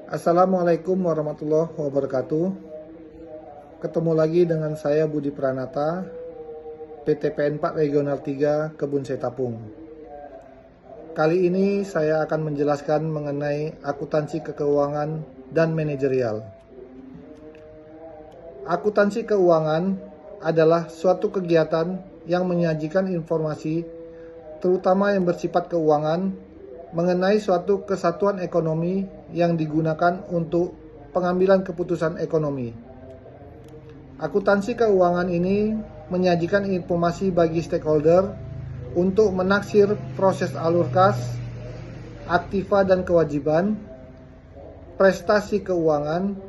Assalamualaikum warahmatullahi wabarakatuh. Ketemu lagi dengan saya Budi Pranata, PT PN4 Regional 3 Kebun Setapung. Kali ini saya akan menjelaskan mengenai akuntansi keuangan dan manajerial. Akuntansi keuangan adalah suatu kegiatan yang menyajikan informasi, terutama yang bersifat keuangan, mengenai suatu kesatuan ekonomi yang digunakan untuk pengambilan keputusan ekonomi. Akuntansi keuangan ini menyajikan informasi bagi stakeholder untuk menaksir proses alur kas, aktiva dan kewajiban, prestasi keuangan,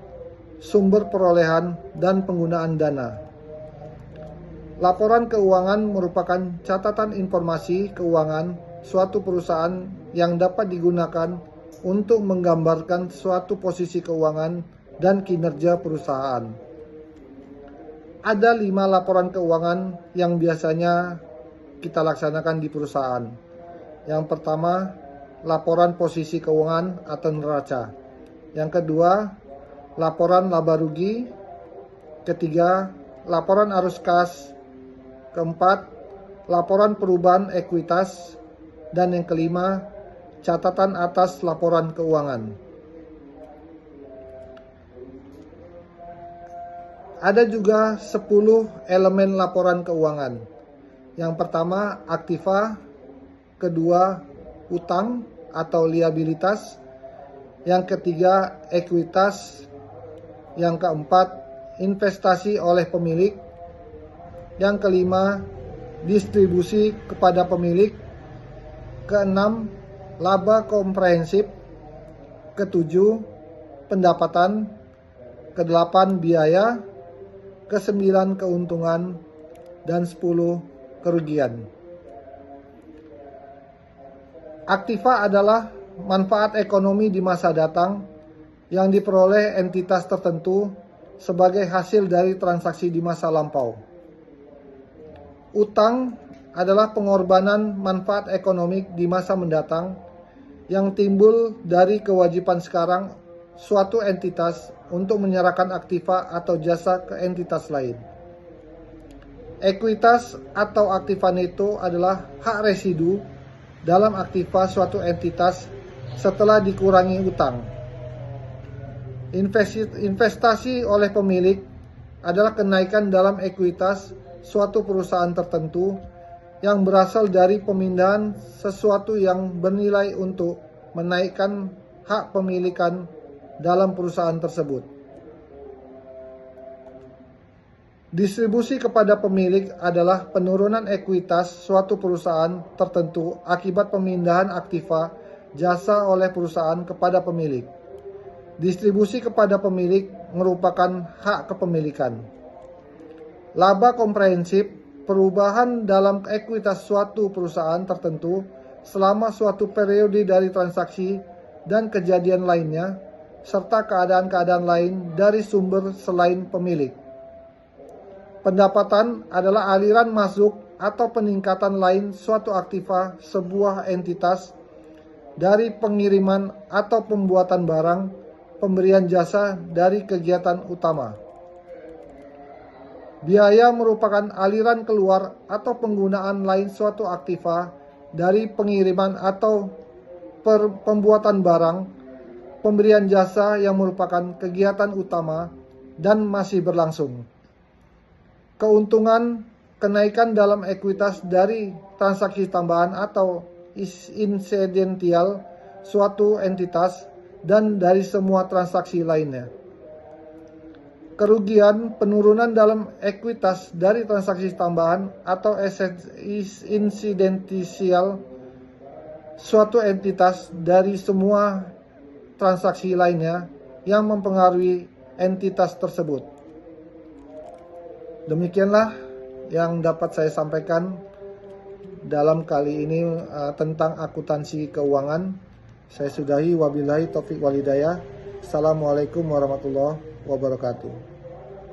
sumber perolehan, dan penggunaan dana. Laporan keuangan merupakan catatan informasi keuangan suatu perusahaan yang dapat digunakan untuk menggambarkan suatu posisi keuangan dan kinerja perusahaan. Ada 5 laporan keuangan yang biasanya kita laksanakan di perusahaan. Yang pertama, laporan posisi keuangan atau neraca. Yang kedua, laporan laba rugi. Ketiga, laporan arus kas. Keempat, laporan perubahan ekuitas. Dan yang kelima, catatan atas laporan keuangan. Ada juga 10 elemen laporan keuangan. Yang pertama, aktiva. Kedua, utang atau liabilitas. Yang ketiga, ekuitas. Yang keempat, investasi oleh pemilik. Yang kelima, distribusi kepada pemilik. Keenam, laba komprehensif. Ketujuh, pendapatan. Kedelapan, biaya. Kesembilan, keuntungan. Dan 10, kerugian. Aktiva adalah manfaat ekonomi di masa datang yang diperoleh entitas tertentu sebagai hasil dari transaksi di masa lampau. Utang adalah pengorbanan manfaat ekonomi di masa mendatang yang timbul dari kewajiban sekarang suatu entitas untuk menyerahkan aktiva atau jasa ke entitas lain. Ekuitas atau aktiva neto adalah hak residu dalam aktiva suatu entitas setelah dikurangi utang. Investasi oleh pemilik adalah kenaikan dalam ekuitas suatu perusahaan tertentu yang berasal dari pemindahan sesuatu yang bernilai untuk menaikkan hak pemilikan dalam perusahaan tersebut. Distribusi kepada pemilik adalah penurunan ekuitas suatu perusahaan tertentu akibat pemindahan aktiva jasa oleh perusahaan kepada pemilik. Distribusi kepada pemilik merupakan hak kepemilikan. Laba komprehensif, perubahan dalam ekuitas suatu perusahaan tertentu selama suatu periode dari transaksi dan kejadian lainnya, serta keadaan-keadaan lain dari sumber selain pemilik. Pendapatan adalah aliran masuk atau peningkatan lain suatu aktiva sebuah entitas dari pengiriman atau pembuatan barang, pemberian jasa dari kegiatan utama. Biaya merupakan aliran keluar atau penggunaan lain suatu aktiva dari pengiriman atau pembuatan barang, pemberian jasa yang merupakan kegiatan utama dan masih berlangsung. Keuntungan, kenaikan dalam ekuitas dari transaksi tambahan atau insidental suatu entitas dan dari semua transaksi lainnya. Kerugian, penurunan dalam ekuitas dari transaksi tambahan atau insidental suatu entitas dari semua transaksi lainnya yang mempengaruhi entitas tersebut. Demikianlah yang dapat saya sampaikan dalam kali ini tentang akuntansi keuangan. Saya sudahi, wabillahi taufiq walhidayah. Assalamualaikum warahmatullahi wabarakatuh.